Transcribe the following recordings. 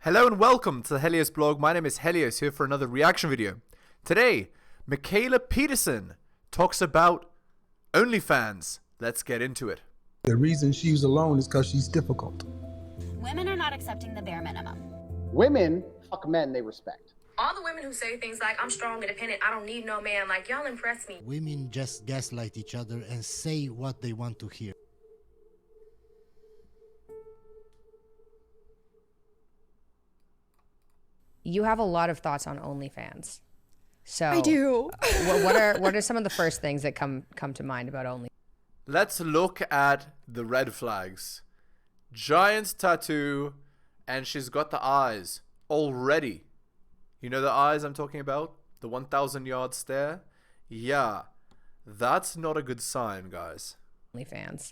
Hello and welcome to the Helios blog. My name is Helios, here for another reaction video. Today, Mikhaila Peterson talks about OnlyFans. Let's get into it. The reason she's alone is because she's difficult. Women are not accepting the bare minimum. Women fuck men they respect. All the women who say things like, I'm strong, independent, I don't need no man, like, y'all impress me. Women just gaslight each other and say what they want to hear. You have a lot of thoughts on OnlyFans. So I do. what are some of the first things that come to mind about OnlyFans? Let's look at the red flags. Giant tattoo, and she's got the eyes already. You know the eyes I'm talking about? The 1,000-yard stare? Yeah, that's not a good sign, guys. OnlyFans.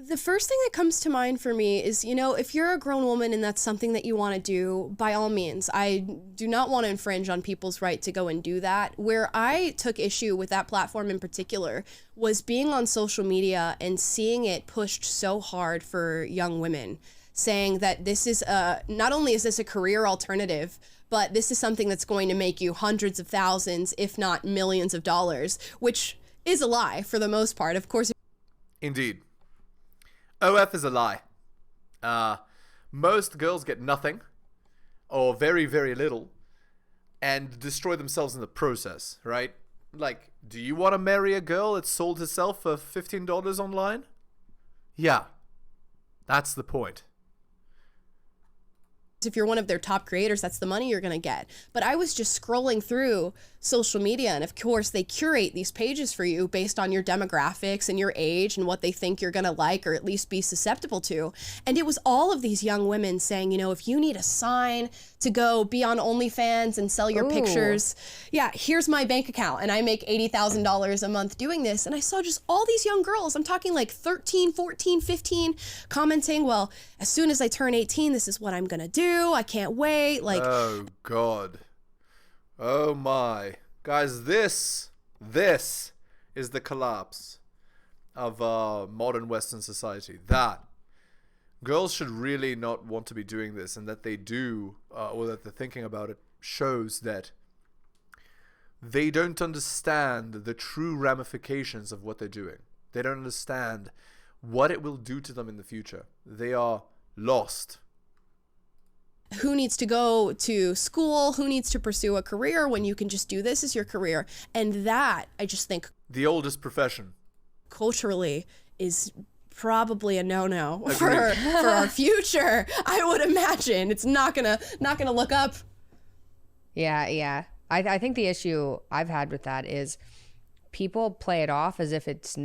The first thing that comes to mind for me is, if you're a grown woman and that's something that you want to do, by all means. I do not want to infringe on people's right to go and do that. Where I took issue with that platform in particular was being on social media and seeing it pushed so hard for young women, saying that this is not only is this a career alternative, but this is something that's going to make you hundreds of thousands, if not millions of dollars, which is a lie for the most part. Of course. Indeed. OF is a lie. Most girls get nothing, or very, very little, and destroy themselves in the process, right? Like, do you want to marry a girl that sold herself for $15 online? Yeah, that's the point. If you're one of their top creators, that's the money you're going to get. But I was just scrolling through social media, and of course they curate these pages for you based on your demographics and your age and what they think you're going to like or at least be susceptible to. And it was all of these young women saying, if you need a sign to go be on OnlyFans and sell your pictures, yeah, here's my bank account and I make $80,000 a month doing this. And I saw just all these young girls, I'm talking like 13, 14, 15, commenting, well, as soon as I turn 18, this is what I'm going to do. I can't wait. Like, oh God. Oh my. Guys, this is the collapse of modern Western society. That girls should really not want to be doing this, and that they do, or that they're thinking about it, shows that they don't understand the true ramifications of what they're doing. They don't understand what it will do to them in the future. They are lost. Who needs to go to school? Who needs to pursue a career when you can just do this as your career? And that, I just think, The oldest profession. culturally is probably a no-no for our future. I would imagine it's not gonna look up. Yeah. I think the issue I've had with that is people play it off as if it's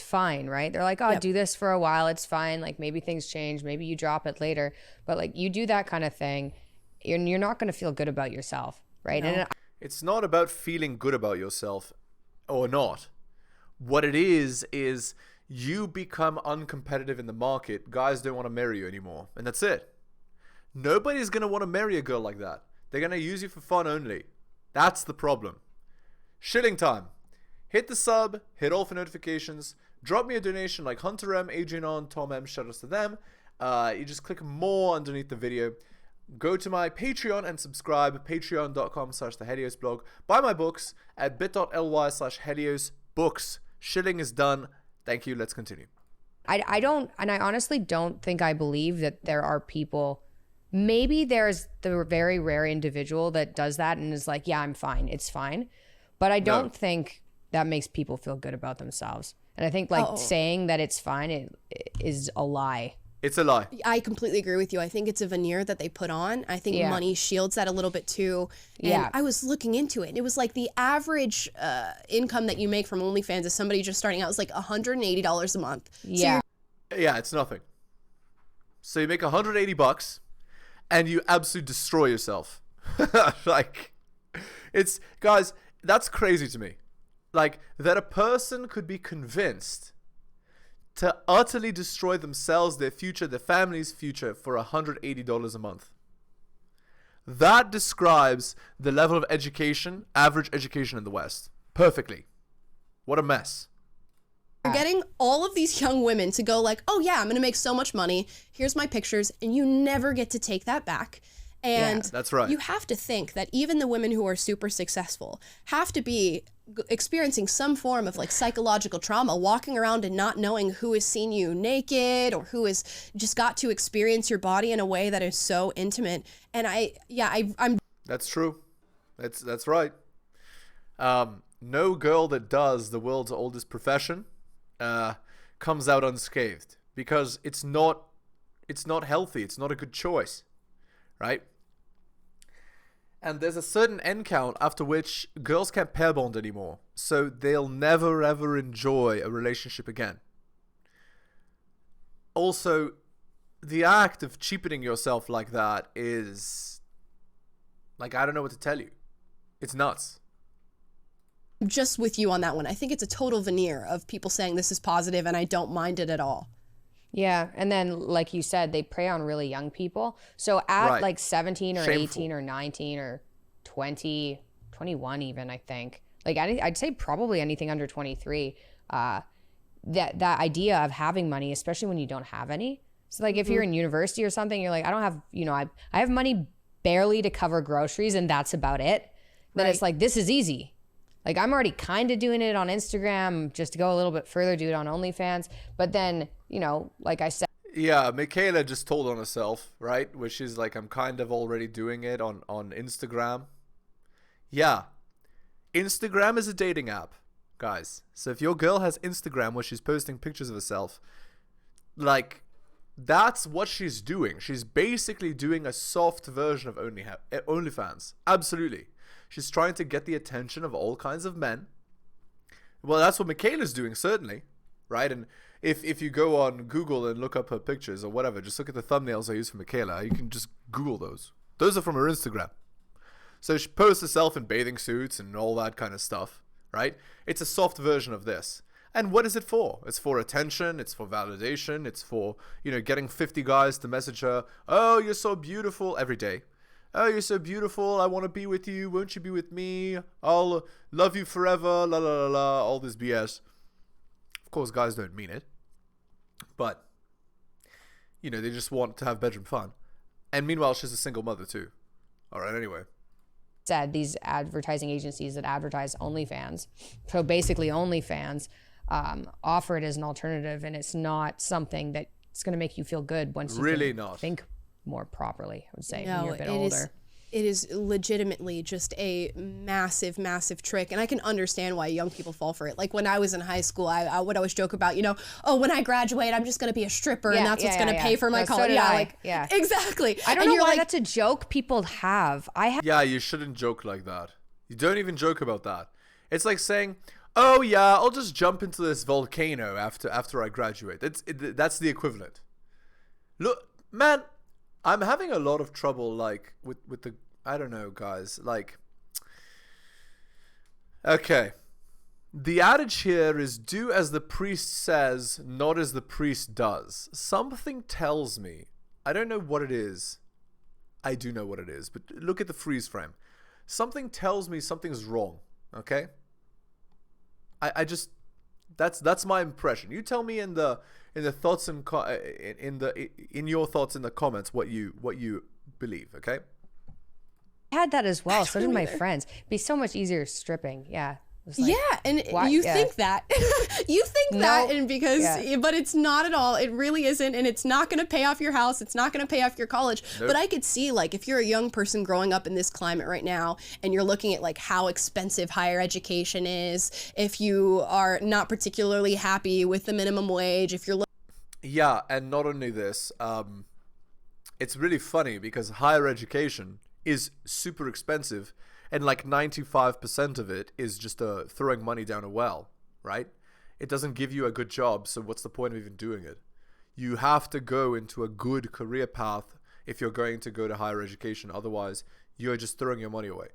fine, right? They're like, oh, Yep. do this for a while, it's fine. Like maybe things change, maybe you drop it later. But like you do that kind of thing, you're not going to feel good about yourself, right? No. And It's not about feeling good about yourself or not. What it is you become uncompetitive in the market. Guys don't want to marry you anymore. And that's it. Nobody's going to want to marry a girl like that. They're going to use you for fun only. That's the problem. Shilling time. Hit the sub, hit all for notifications, drop me a donation like Hunter M, Adrian On, Tom M, shout outs to them. You just click more underneath the video. Go to my Patreon and subscribe, patreon.com/theheliosblog. Buy my books at bit.ly/heliosbooks. Shilling is done. Thank you. Let's continue. I honestly don't think I believe that there are people, maybe there's the very rare individual that does that and is like, yeah, I'm fine, it's fine. But I don't think that makes people feel good about themselves. And I think saying that it's fine is a lie. It's a lie. I completely agree with you. I think it's a veneer that they put on. I think money shields that a little bit too. And I was looking into it, and it was like the average income that you make from OnlyFans as somebody just starting out is like $180 a month. Yeah. Yeah, it's nothing. So you make $180 and you absolutely destroy yourself. Like, it's, guys, that's crazy to me. Like, that a person could be convinced to utterly destroy themselves, their future, their family's future for $180 a month. That describes the level of education, average education in the West, perfectly. What a mess. You're getting all of these young women to go like, oh yeah, I'm gonna make so much money. Here's my pictures. And you never get to take that back. And that's right. You have to think that even the women who are super successful have to be experiencing some form of like psychological trauma, walking around and not knowing who has seen you naked or who has just got to experience your body in a way that is so intimate. And I'm That's true. That's right. No girl that does the world's oldest profession comes out unscathed, because it's not healthy. It's not a good choice, right? And there's a certain end count after which girls can't pair bond anymore, so they'll never ever enjoy a relationship again. Also, the act of cheapening yourself like that is, like, I don't know what to tell you. It's nuts. just with you on that one. I think it's a total veneer of people saying this is positive and I don't mind it at all. Yeah, and then like you said, they prey on really young people. So at like 17 or Shameful. 18 or 19 or 20, 21 even, I think. Like I'd say probably anything under 23. That idea of having money, especially when you don't have any. So like if you're in university or something, you're like, I don't have, I have money barely to cover groceries and that's about it. Then it's like, this is easy. Like I'm already kind of doing it on Instagram, just to go a little bit further, do it on OnlyFans. But then, like I said. Yeah, Mikhaila just told on herself, right? Where she's like, I'm kind of already doing it on Instagram. Yeah. Instagram is a dating app, guys. So if your girl has Instagram where she's posting pictures of herself, like, that's what she's doing. She's basically doing a soft version of OnlyFans. Absolutely. She's trying to get the attention of all kinds of men. Well, that's what Mikhaila's doing, certainly, right? And if you go on Google and look up her pictures or whatever, just look at the thumbnails I use for Mikhaila. You can just Google those. Those are from her Instagram. So she posts herself in bathing suits and all that kind of stuff, right? It's a soft version of this. And what is it for? It's for attention. It's for validation. It's for, getting 50 guys to message her, oh, you're so beautiful, every day. Oh, you're so beautiful. I want to be with you. Won't you be with me? I'll love you forever. La, la, la, la. All this BS. Of course, guys don't mean it. But, they just want to have bedroom fun. And meanwhile, she's a single mother too. All right, anyway. Said these advertising agencies that advertise OnlyFans, so basically OnlyFans, offer it as an alternative, and it's not something that's going to make you feel good once you really can not think more properly, I would say, No, when you're a bit older. It is legitimately just a massive, massive trick. And I can understand why young people fall for it. Like when I was in high school, I would always joke about, when I graduate, I'm just going to be a stripper and that's what's going to pay for my college. So exactly. I don't know why that's a joke people have. Yeah, you shouldn't joke like that. You don't even joke about that. It's like saying, oh yeah, I'll just jump into this volcano after I graduate. That's the equivalent. Look, man, I'm having a lot of trouble, like, with the, I don't know, guys, like, okay, the adage here is do as the priest says, not as the priest does. Something tells me, I don't know what it is, I do know what it is, but look at the freeze frame. Something tells me something's wrong, okay? I just, that's my impression. You tell me in the thoughts and in your thoughts in the comments what you believe, okay? I had that as well. So did my friends. It'd be so much easier stripping. Yeah. Like, and you think that and because but it's not at all. It really isn't, and it's not going to pay off your house. It's not going to pay off your college. Nope. But I could see, like, if you're a young person growing up in this climate right now and you're looking at like how expensive higher education is, if you are not particularly happy with the minimum wage, if you're yeah, and not only this, it's really funny because higher education is super expensive. And like 95% of it is just throwing money down a well, right? It doesn't give you a good job, so what's the point of even doing it? You have to go into a good career path if you're going to go to higher education. Otherwise, you're just throwing your money away.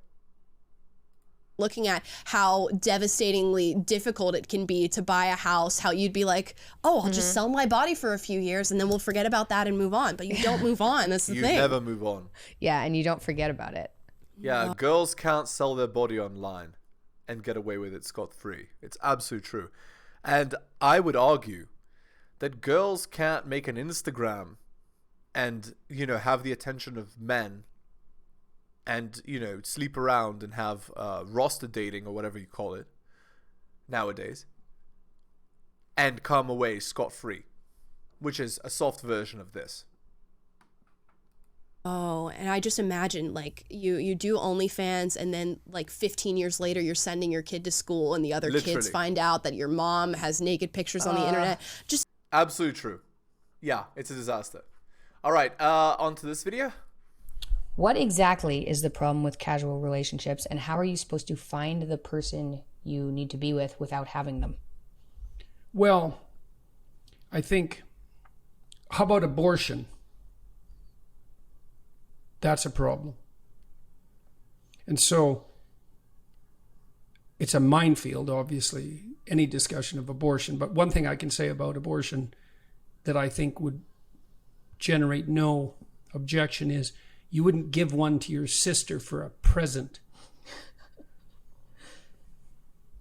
Looking at how devastatingly difficult it can be to buy a house, how you'd be like, oh, I'll just sell my body for a few years and then we'll forget about that and move on. But you don't move on. That's the thing. You never move on. Yeah, and you don't forget about it. Yeah, girls can't sell their body online and get away with it scot-free. It's absolutely true. And I would argue that girls can't make an Instagram and, you know, have the attention of men and, you know, sleep around and have roster dating or whatever you call it nowadays and come away scot-free, which is a soft version of this. Oh, and I just imagine like you do OnlyFans and then like 15 years later you're sending your kid to school and the other kids Literally. find out that your mom has naked pictures on the internet. Just Absolutely true. Yeah, it's a disaster. All right, on to this video. What exactly is the problem with casual relationships, and how are you supposed to find the person you need to be with without having them? Well, I think, how about abortion? That's a problem. And so it's a minefield, obviously, any discussion of abortion. But one thing I can say about abortion that I think would generate no objection is you wouldn't give one to your sister for a present.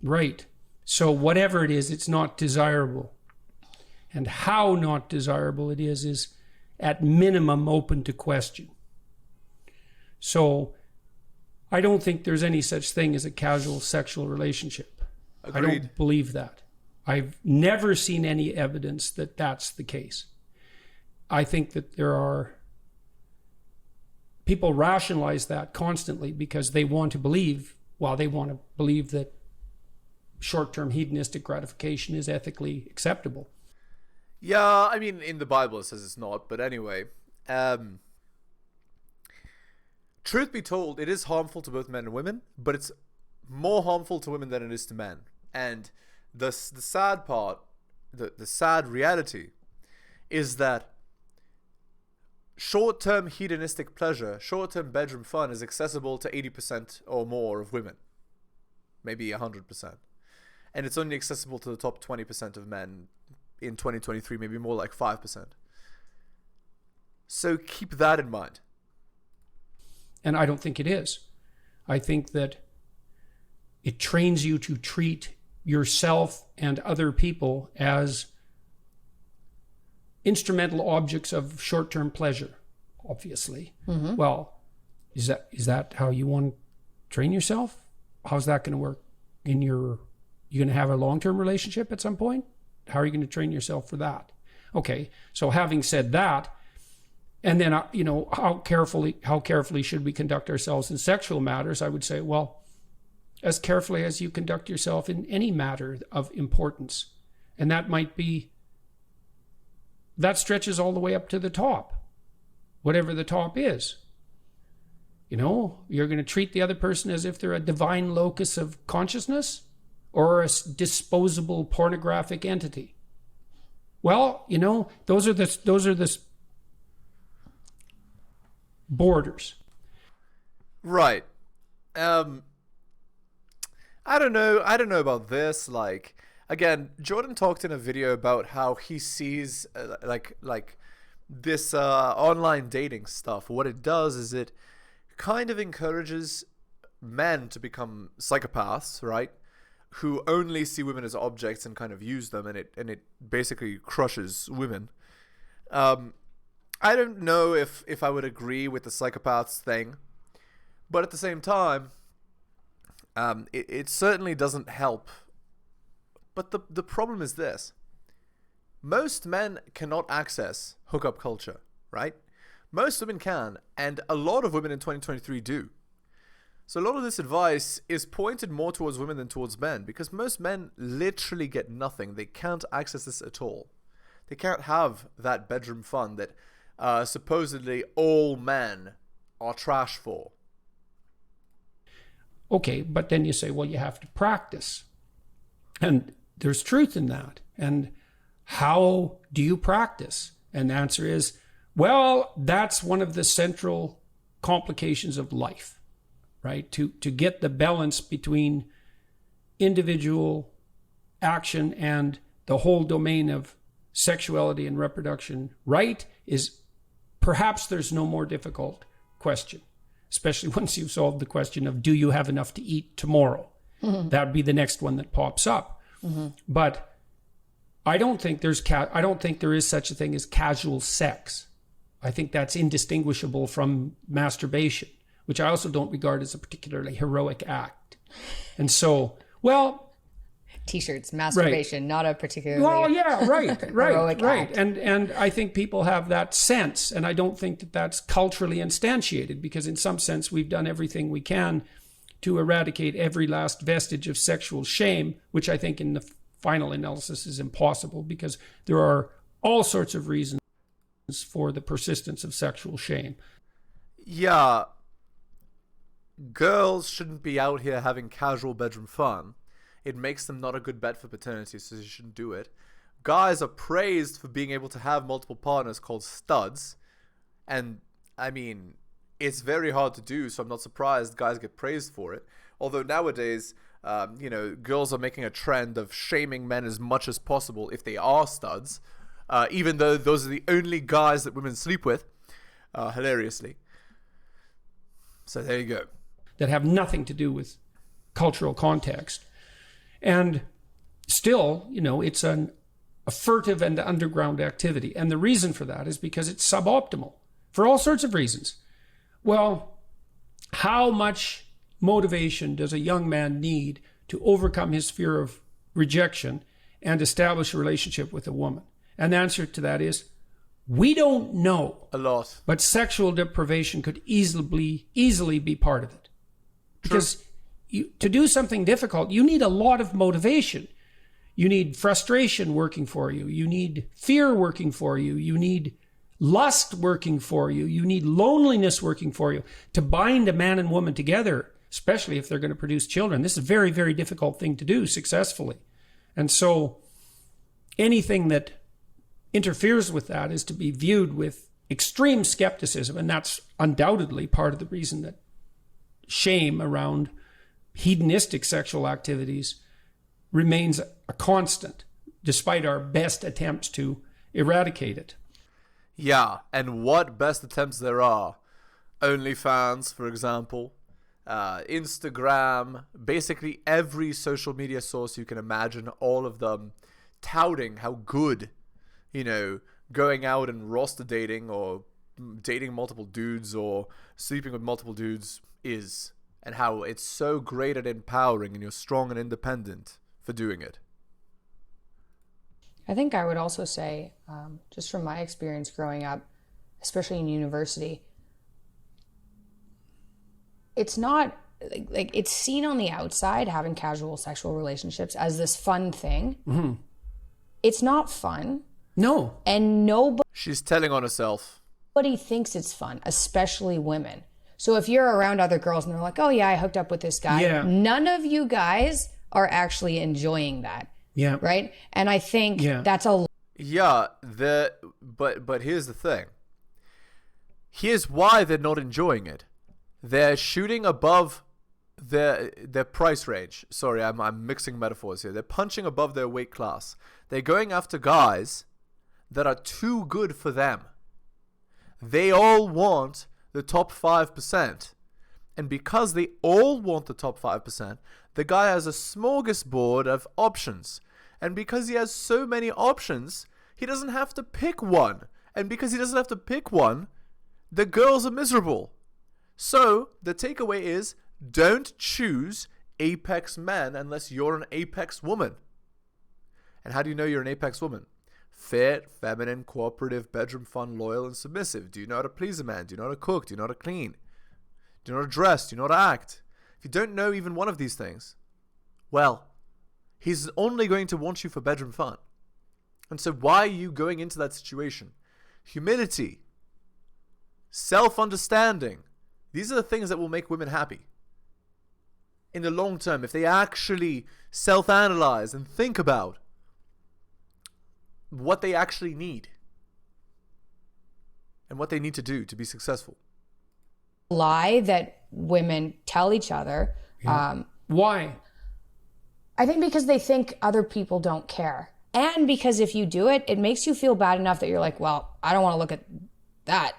Right. So whatever it is, it's not desirable. And how not desirable it is at minimum open to question. So I don't think there's any such thing as a casual sexual relationship. Agreed. I don't believe that. I've never seen any evidence that that's the case. I think that there are people rationalize that constantly because they want to believe, that short-term hedonistic gratification is ethically acceptable. Yeah, I mean, in the Bible it says it's not, but anyway. Truth be told, it is harmful to both men and women, but it's more harmful to women than it is to men. And the sad part, the sad reality, is that short-term hedonistic pleasure, short-term bedroom fun is accessible to 80% or more of women. Maybe 100%. And it's only accessible to the top 20% of men in 2023, maybe more like 5%. So keep that in mind. And I don't think it is. I think that it trains you to treat yourself and other people as instrumental objects of short-term pleasure, obviously. Mm-hmm. Well, is that how you want to train yourself? How's that going to work you going to have a long-term relationship at some point? How are you going to train yourself for that? Okay, so having said that, and then, how carefully should we conduct ourselves in sexual matters? I would say, well, as carefully as you conduct yourself in any matter of importance. And that stretches all the way up to the top, whatever the top is. You're going to treat the other person as if they're a divine locus of consciousness or a disposable pornographic entity. Well, those are the borders. Right. I don't know about this. Like, again, Jordan talked in a video about how he sees like this online dating stuff. What it does is it kind of encourages men to become psychopaths, right? Who only see women as objects and kind of use them, and it basically crushes women. I don't know if I would agree with the psychopaths thing, but at the same time, it certainly doesn't help. But the problem is this. Most men cannot access hookup culture, right? Most women can, and a lot of women in 2023 do. So a lot of this advice is pointed more towards women than towards men, because most men literally get nothing. They can't access this at all. They can't have that bedroom fun that supposedly all men are trash for. Okay, but then you say, well, you have to practice. And there's truth in that. And how do you practice? And the answer is, well, that's one of the central complications of life, right? To get the balance between individual action and the whole domain of sexuality and reproduction right is perhaps there's no more difficult question, especially once you've solved the question of, do you have enough to eat tomorrow? Mm-hmm. That would be the next one that pops up. Mm-hmm. But I don't think there is such a thing as casual sex. I think that's indistinguishable from masturbation, which I also don't regard as a particularly heroic act. And so, well, T-shirts, masturbation, not a particularly right. act. And I think people have that sense, and I don't think that that's culturally instantiated, because in some sense we've done everything we can to eradicate every last vestige of sexual shame, which I think in the final analysis is impossible, because there are all sorts of reasons for the persistence of sexual shame. Yeah, girls shouldn't be out here having casual bedroom fun. It makes them not a good bet for paternity, so you shouldn't do it. Guys are praised for being able to have multiple partners called studs. And, I mean, it's very hard to do, so I'm not surprised guys get praised for it. Although nowadays, girls are making a trend of shaming men as much as possible if they are studs, even though those are the only guys that women sleep with, hilariously. So there you go. That have nothing to do with cultural context. And still, it's a furtive and underground activity. And the reason for that is because it's suboptimal for all sorts of reasons. Well, how much motivation does a young man need to overcome his fear of rejection and establish a relationship with a woman? And the answer to that is, we don't know. A lot. But sexual deprivation could easily be part of it. Because to do something difficult, you need a lot of motivation. You need frustration working for you. You need fear working for you. You need lust working for you. You need loneliness working for you. To bind a man and woman together, especially if they're going to produce children, this is a very, very difficult thing to do successfully. And so anything that interferes with that is to be viewed with extreme skepticism. And that's undoubtedly part of the reason that shame around hedonistic sexual activities remains a constant, despite our best attempts to eradicate it. Yeah, and what best attempts there are. OnlyFans, for example, Instagram, basically every social media source you can imagine, all of them touting how good, going out and roster dating or dating multiple dudes or sleeping with multiple dudes is, and how it's so great and empowering and you're strong and independent for doing it. I think I would also say, just from my experience growing up, especially in university, it's not like it's seen on the outside having casual sexual relationships as this fun thing. Mm-hmm. It's not fun. No. And She's telling on herself. Nobody thinks it's fun, especially women. So if you're around other girls and they're like, oh yeah, I hooked up with this guy. None of you guys are actually enjoying that. Yeah. Right? And I think that's a... Yeah, but here's the thing. Here's why they're not enjoying it. They're shooting above their price range. Sorry, I'm mixing metaphors here. They're punching above their weight class. They're going after guys that are too good for them. They all want the top 5%. And because they all want the top 5%, the guy has a smorgasbord of options. And because he has so many options, he doesn't have to pick one. And because he doesn't have to pick one, the girls are miserable. So the takeaway is, don't choose apex men unless you're an apex woman. And how do you know you're an apex woman? Fit, feminine, cooperative, bedroom fun, loyal, and submissive. Do you know how to please a man? Do you know how to cook? Do you know how to clean? Do you know how to dress? Do you know how to act? If you don't know even one of these things, well, he's only going to want you for bedroom fun. And so why are you going into that situation? Humility, self-understanding. These are the things that will make women happy. In the long term, if they actually self-analyze and think about what they actually need and what they need to do to be successful. Lie that women tell each other. Why? I think because they think other people don't care. And because if you do it, it makes you feel bad enough that you're like, well, I don't want to look at that.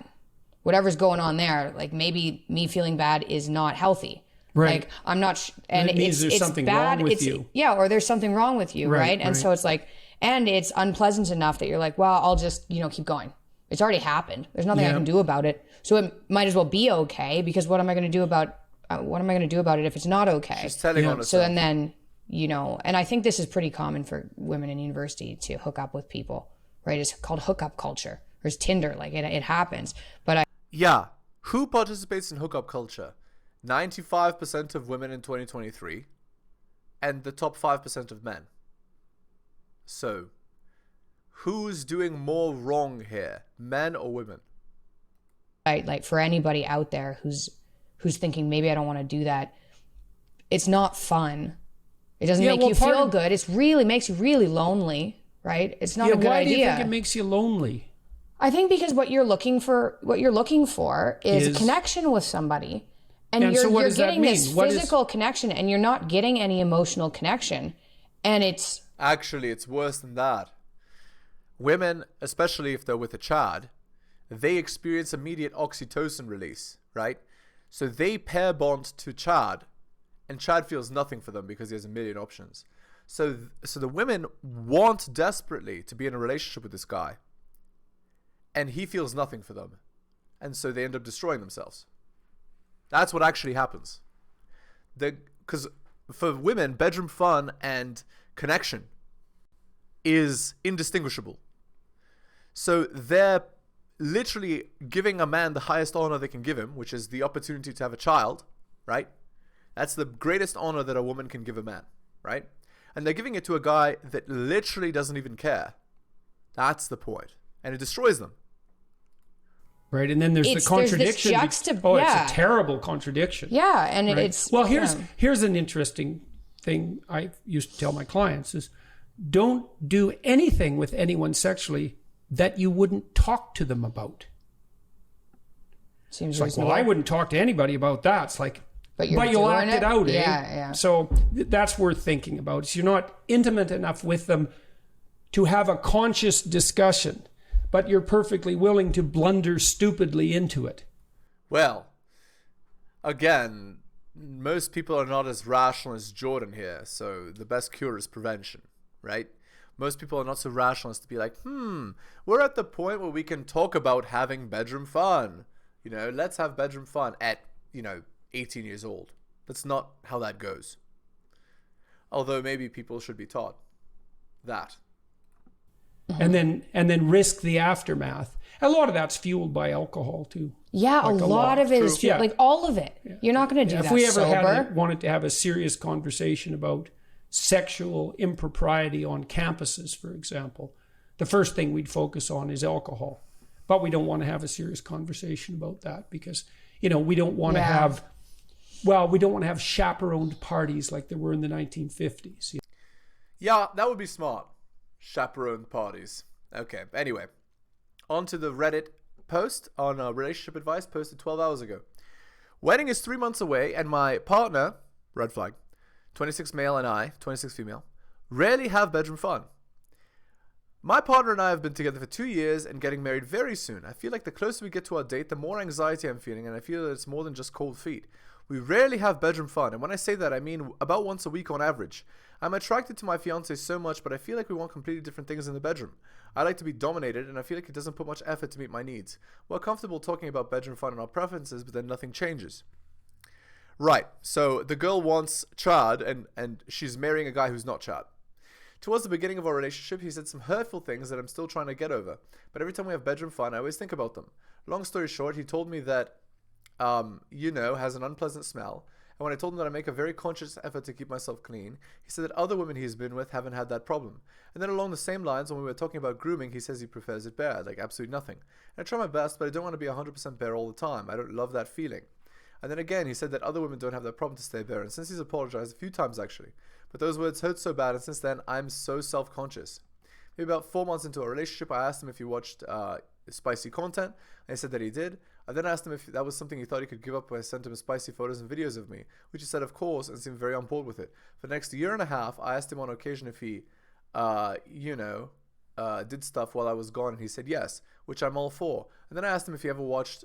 Whatever's going on there, like maybe me feeling bad is not healthy. Right. Like I'm not, and it means there's it's something bad. wrong with you. Yeah, or there's something wrong with you, right? And so it's like, And it's unpleasant enough that you're like, well, I'll just, keep going. It's already happened. There's nothing I can do about it. So it might as well be okay, because what am I going to do about it if it's not okay? She's telling on So herself. and then, and I think this is pretty common for women in university to hook up with people, right? It's called hookup culture. There's Tinder, like it happens. But Yeah. Who participates in hookup culture? 95% of women in 2023 and the top 5% of men. So, who's doing more wrong here, men or women? like for anybody out there who's thinking maybe I don't want to do that, it's not fun. It doesn't make you feel good. It's really makes you really lonely, right? It's not a good idea. Why do you think it makes you lonely? I think because what you're looking for is connection with somebody. And you're, so what you're does that getting mean? this physical connection, and you're not getting any emotional connection. And it's... Actually, it's worse than that. Women, especially if they're with a Chad, they experience immediate oxytocin release, right? So they pair bond to Chad, and Chad feels nothing for them because he has a million options. So the women want desperately to be in a relationship with this guy, and he feels nothing for them. And so they end up destroying themselves. That's what actually happens. Because for women, bedroom fun and connection is indistinguishable. So they're literally giving a man the highest honor they can give him, which is the opportunity to have a child, right? That's the greatest honor that a woman can give a man, right? And they're giving it to a guy that literally doesn't even care. That's the point. And it destroys them. Right, and then there's the contradiction. It's a terrible contradiction. Yeah, and right? it's... Well, here's an interesting thing I used to tell my clients is, don't do anything with anyone sexually that you wouldn't talk to them about. Seems it's like, well, I wouldn't talk to anybody about that. It's like, but you'll act it out, eh? Yeah. So that's worth thinking about. So you're not intimate enough with them to have a conscious discussion, but you're perfectly willing to blunder stupidly into it. Well, again, most people are not as rational as Jordan here, so the best cure is prevention, right? Most people are not so rational as to be like, we're at the point where we can talk about having bedroom fun. Let's have bedroom fun at, 18 years old. That's not how that goes. Although maybe people should be taught that. And then risk the aftermath. A lot of that's fueled by alcohol too. Yeah, like a lot of it is fueled, like all of it. Yeah. You're not going to do that. If we ever sober. wanted to have a serious conversation about sexual impropriety on campuses, for example, the first thing we'd focus on is alcohol. But we don't want to have a serious conversation about that because, we don't want to have, we don't want to have chaperoned parties like there were in the 1950s. Yeah, that would be smart. Chaperoned parties. Okay, anyway. On to the Reddit post on relationship advice posted 12 hours ago. Wedding is 3 months away and my partner, red flag, 26 male and I, 26 female, rarely have bedroom fun. My partner and I have been together for 2 years and getting married very soon. I feel like the closer we get to our date, the more anxiety I'm feeling, and I feel that it's more than just cold feet. We rarely have bedroom fun, and when I say that, I mean about once a week on average. I'm attracted to my fiance so much, but I feel like we want completely different things in the bedroom. I like to be dominated, and I feel like it doesn't put much effort to meet my needs. We're comfortable talking about bedroom fun and our preferences, but then nothing changes. Right, so the girl wants Chad, and she's marrying a guy who's not Chad. Towards the beginning of our relationship, he said some hurtful things that I'm still trying to get over. But every time we have bedroom fun, I always think about them. Long story short, he told me that, has an unpleasant smell. And when I told him that I make a very conscious effort to keep myself clean, he said that other women he's been with haven't had that problem. And then along the same lines, when we were talking about grooming, he says he prefers it bare, like absolutely nothing. And I try my best, but I don't want to be 100% bare all the time. I don't love that feeling. And then again, he said that other women don't have that problem to stay bare. And since he's apologized a few times actually, but those words hurt so bad, and since then, I'm so self-conscious. Maybe about 4 months into our relationship, I asked him if he watched spicy content, and he said that he did. I then asked him if that was something he thought he could give up when I sent him spicy photos and videos of me, which he said of course, and seemed very on board with it. For the next year and a half, I asked him on occasion if he, did stuff while I was gone, and he said yes, which I'm all for. And then I asked him if he ever watched,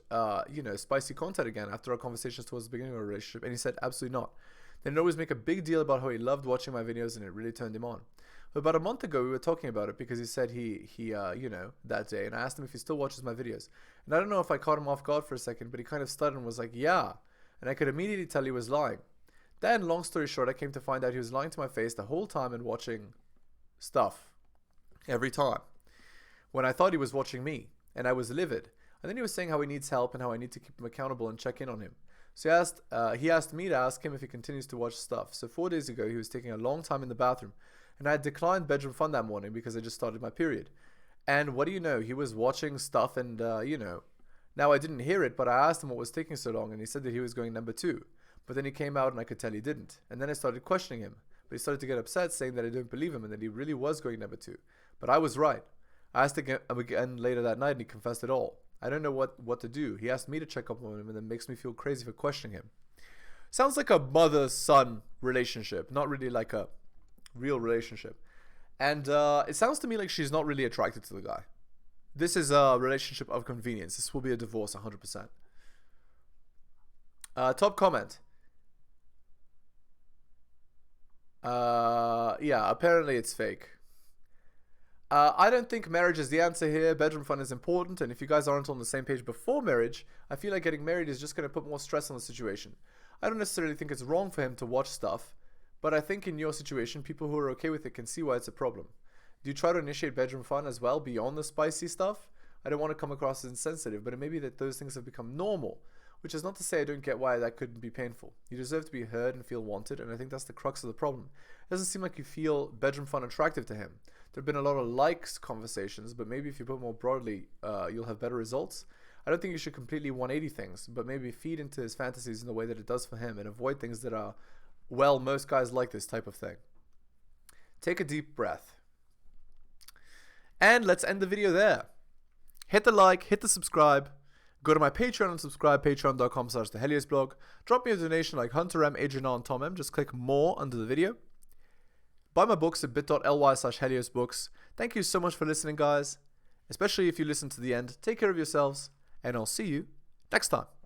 spicy content again after our conversations towards the beginning of our relationship, and he said absolutely not. Then he'd always make a big deal about how he loved watching my videos and it really turned him on. But about a month ago, we were talking about it because he said that day, and I asked him if he still watches my videos. And I don't know if I caught him off guard for a second, but he kind of stuttered and was like, yeah. And I could immediately tell he was lying. Then, long story short, I came to find out he was lying to my face the whole time and watching stuff. Every time. When I thought he was watching me, and I was livid. And then he was saying how he needs help and how I need to keep him accountable and check in on him. So he asked me to ask him if he continues to watch stuff. So 4 days ago, he was taking a long time in the bathroom. And I had declined bedroom fun that morning because I just started my period. And what do you know? He was watching stuff and, Now, I didn't hear it, but I asked him what was taking so long. And he said that he was going number 2. But then he came out and I could tell he didn't. And then I started questioning him. But he started to get upset, saying that I didn't believe him and that he really was going number 2. But I was right. I asked him again later that night and he confessed it all. I don't know what to do. He asked me to check up on him and it makes me feel crazy for questioning him. Sounds like a mother-son relationship, not really like a real relationship. And it sounds to me like she's not really attracted to the guy. This is a relationship of convenience. This will be a divorce 100%. Top comment. Yeah, apparently it's fake. I don't think marriage is the answer here. Bedroom fun is important, and if you guys aren't on the same page before marriage, I feel like getting married is just going to put more stress on the situation. I don't necessarily think it's wrong for him to watch stuff, but I think in your situation, people who are okay with it can see why it's a problem. Do you try to initiate bedroom fun as well beyond the spicy stuff? I don't want to come across as insensitive, but it may be that those things have become normal, which is not to say I don't get why that couldn't be painful. You deserve to be heard and feel wanted, and I think that's the crux of the problem. It doesn't seem like you feel bedroom fun attractive to him. There have been a lot of likes conversations, but maybe if you put more broadly, you'll have better results. I don't think you should completely 180 things, but maybe feed into his fantasies in the way that it does for him and avoid things that are, well, most guys like this type of thing. Take a deep breath. And let's end the video there. Hit the like, hit the subscribe. Go to my Patreon and subscribe, patreon.com/theheliosblog. Drop me a donation like Hunter M, Adrian R, and Tom M. Just click more under the video. Buy my books at bit.ly/heliosbooks. Thank you so much for listening, guys. Especially if you listen to the end. Take care of yourselves, and I'll see you next time.